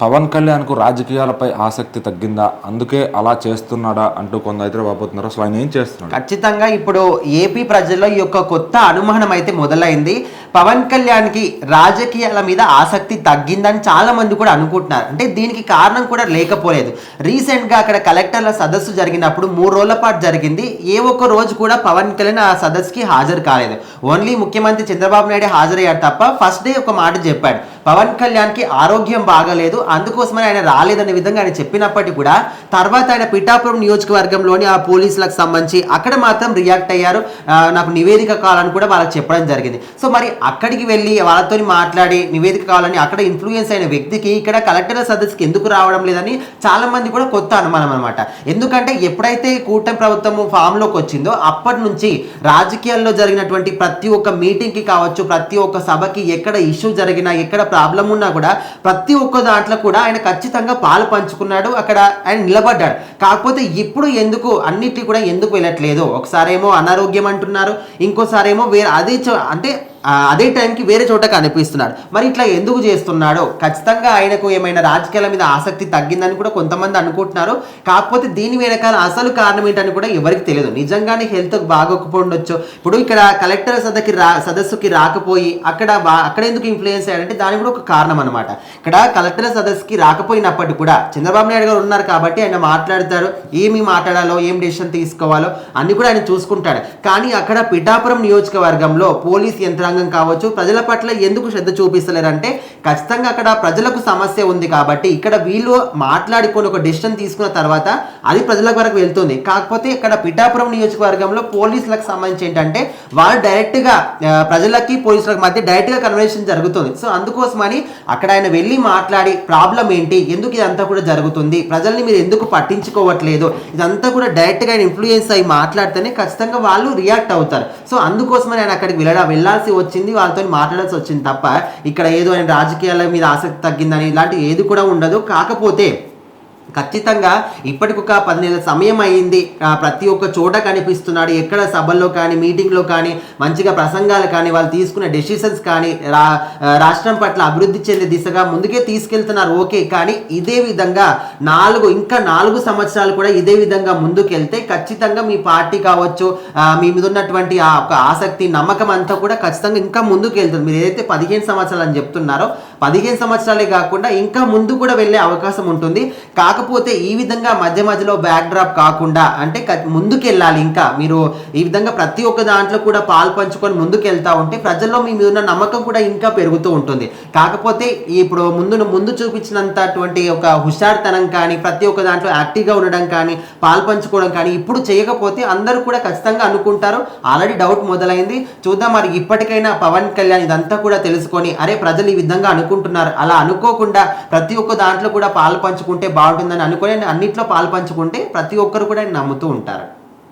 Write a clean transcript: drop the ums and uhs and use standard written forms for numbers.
పవన్ కళ్యాణ్కు రాజకీయాలపై ఆసక్తి తగ్గిందా, అందుకే అలా చేస్తున్నాడా అంటూ కొందరైతే వాపోతున్నారు. అసలు ఆయన ఏం చేస్తున్నాడు? ఖచ్చితంగా ఇప్పుడు ఏపీ ప్రజల్లో ఈ యొక్క కొత్త అనుమానం అయితే మొదలైంది. పవన్ కళ్యాణ్కి రాజకీయాల మీద ఆసక్తి తగ్గిందని చాలా మంది కూడా అనుకుంటున్నారు. అంటే దీనికి కారణం కూడా లేకపోలేదు. రీసెంట్గా అక్కడ కలెక్టర్ల సదస్సు జరిగినప్పుడు 3 రోజుల పాటు జరిగింది. ఏ ఒక్క రోజు కూడా పవన్ కళ్యాణ్ ఆ సదస్సుకి హాజరు కాలేదు. ఓన్లీ ముఖ్యమంత్రి చంద్రబాబు నాయుడు హాజరయ్యాడు తప్ప ఫస్ట్ డే ఒక మాట చెప్పాడు, పవన్ కళ్యాణ్కి ఆరోగ్యం బాగలేదు, అందుకోసమని ఆయన రాలేదనే విధంగా ఆయన చెప్పినప్పటికీ కూడా తర్వాత ఆయన పిఠాపురం నియోజకవర్గంలోని ఆ పోలీసులకు సంబంధించి అక్కడ మాత్రం రియాక్ట్ అయ్యారు. నాకు నివేదిక కావాలని కూడా వాళ్ళకి చెప్పడం జరిగింది. సో మరి అక్కడికి వెళ్ళి వాళ్ళతో మాట్లాడి నివేదిక కావాలని అక్కడ ఇన్ఫ్లుయెన్స్ అయిన వ్యక్తికి ఇక్కడ కలెక్టర్ల సదస్సుకి ఎందుకు రావడం లేదని చాలా మంది కూడా కొత్త అనుమానం అనమాట. ఎందుకంటే ఎప్పుడైతే కూటమి ప్రభుత్వం ఫామ్లోకి వచ్చిందో అప్పటి నుంచి రాజకీయాల్లో జరిగినటువంటి ప్రతి ఒక్క మీటింగ్కి కావచ్చు, ప్రతి ఒక్క సభకి ఎక్కడ ఇష్యూ జరిగినా, ఎక్కడ ప్రాబ్లం ఉన్నా కూడా ప్రతి ఒక్క దాంట్లో కూడా ఆయన ఖచ్చితంగా పాలు పంచుకున్నాడు, అక్కడ ఆయన నిలబడ్డాడు. కాకపోతే ఇప్పుడు ఎందుకు అన్నిటి కూడా ఎందుకు వెళ్ళట్లేదు? ఒకసారేమో అనారోగ్యం అంటున్నారు, ఇంకోసారేమో వేరే అదే టైంకి వేరే చోట కనిపిస్తున్నాడు. మరి ఇట్లా ఎందుకు చేస్తున్నాడో, ఖచ్చితంగా ఆయనకు ఏమైనా రాజకీయాల మీద ఆసక్తి తగ్గిందని కూడా కొంతమంది అనుకుంటున్నారు. కాకపోతే దీని వెనకాల అసలు కారణం ఏంటని కూడా ఎవరికి తెలియదు. నిజంగానే హెల్త్ బాగోకపోవచ్చు. ఇప్పుడు ఇక్కడ కలెక్టర్ సదస్సుకి రాకపోయి అక్కడ ఎందుకు ఇన్ఫ్లుయెన్స్ అయ్యాడంటే దాని కూడా ఒక కారణం అనమాట. ఇక్కడ కలెక్టర్ సదస్సుకి రాకపోయినప్పటికీ కూడా చంద్రబాబు నాయుడు గారు ఉన్నారు కాబట్టి ఆయన మాట్లాడతాడు, ఏమి మాట్లాడాలో, ఏం డెసిషన్ తీసుకోవాలో అన్ని కూడా ఆయన చూసుకుంటాడు. కానీ అక్కడ పిఠాపురం నియోజకవర్గంలో పోలీస్ యంత్రాంగం కావచ్చు, ప్రజల పట్ల ఎందుకు శ్రద్ధ చూపిస్తలేరంటే ఖచ్చితంగా అక్కడ ప్రజలకు సమస్య ఉంది కాబట్టి ఇక్కడ వీళ్ళు మాట్లాడుకొని ఒక డెసిషన్ తీసుకున్న తర్వాత అది ప్రజల వరకు వెళ్తుంది. కాకపోతే ఇక్కడ పిఠాపురం నియోజకవర్గంలో పోలీసులకు సంబంధించి ఏంటంటే వాళ్ళు డైరెక్ట్గా ప్రజలకి పోలీసులకు మధ్య డైరెక్ట్గా కన్వర్సేషన్ జరుగుతుంది. సో అందుకోసమని అక్కడ ఆయన వెళ్ళి మాట్లాడి ప్రాబ్లం ఏంటి, ఎందుకు ఇదంతా కూడా జరుగుతుంది, ప్రజల్ని మీరు ఎందుకు పట్టించుకోవట్లేదు, ఇదంతా కూడా డైరెక్ట్గా ఆయన ఇన్ఫ్లుయెన్స్ అయ్యి మాట్లాడితేనే ఖచ్చితంగా వాళ్ళు రియాక్ట్ అవుతారు. సో అందుకోసమని ఆయన అక్కడికి వెళ్ళాల్సి వచ్చింది, వాళ్ళతో మాట్లాడాల్సి వచ్చింది తప్ప ఇక్కడ ఏదో ఆయన రాజకీయాల మీద ఆసక్తి తగ్గిందని ఇలాంటి ఏది కూడా ఉండదు. కాకపోతే ఖచ్చితంగా ఇప్పటికి ఒక 10 నెలల సమయం అయ్యింది, ప్రతి ఒక్క చోట కనిపిస్తున్నాడు. ఎక్కడ సభల్లో కానీ, మీటింగ్లో కానీ, మంచిగా ప్రసంగాలు కానీ, వాళ్ళు తీసుకునే డెసిషన్స్ కానీ రాష్ట్రం పట్ల అభివృద్ధి చెందే దిశగా ముందుకే తీసుకెళ్తున్నారు. ఓకే, కానీ ఇదే విధంగా 4 సంవత్సరాలు కూడా ఇదే విధంగా ముందుకెళ్తే ఖచ్చితంగా మీ పార్టీ కావచ్చు, మీ మీద ఉన్నటువంటి ఆ ఒక ఆసక్తి, నమ్మకం అంతా కూడా ఖచ్చితంగా ఇంకా ముందుకు వెళ్తుంది. మీరు ఏదైతే 15 సంవత్సరాలు అని చెప్తున్నారో 15 సంవత్సరాలే కాకుండా ఇంకా ముందు కూడా వెళ్ళే అవకాశం ఉంటుంది. కాకపోతే ఈ విధంగా మధ్యలో బ్యాక్ డ్రాప్ కాకుండా అంటే ముందుకెళ్ళాలి. ఇంకా మీరు ఈ విధంగా ప్రతి ఒక్క దాంట్లో కూడా పాలు పంచుకొని ముందుకెళ్తా ఉంటే ప్రజల్లో మీ మీద ఉన్న నమ్మకం కూడా ఇంకా పెరుగుతూ ఉంటుంది. కాకపోతే ఇప్పుడు ముందు చూపించినంతటువంటి ఒక హుషారుతనం కానీ, ప్రతి ఒక్క దాంట్లో యాక్టివ్గా ఉండడం కానీ, పాలు పంచుకోవడం కానీ ఇప్పుడు చేయకపోతే అందరూ కూడా ఖచ్చితంగా అనుకుంటారు. ఆల్రెడీ డౌట్ మొదలైంది. చూద్దాం మరి ఇప్పటికైనా పవన్ కళ్యాణ్ ఇదంతా కూడా తెలుసుకొని అరే ప్రజలు ఈ విధంగా అనుకుంటున్నారు, అలా అనుకోకుండా ప్రతి ఒక్క దాంట్లో కూడా పాలు పంచుకుంటే బాగుంటుందని అనుకుని అన్నిట్లో పాలు పంచుకుంటే ప్రతి ఒక్కరు కూడా నమ్ముతూ ఉంటారు.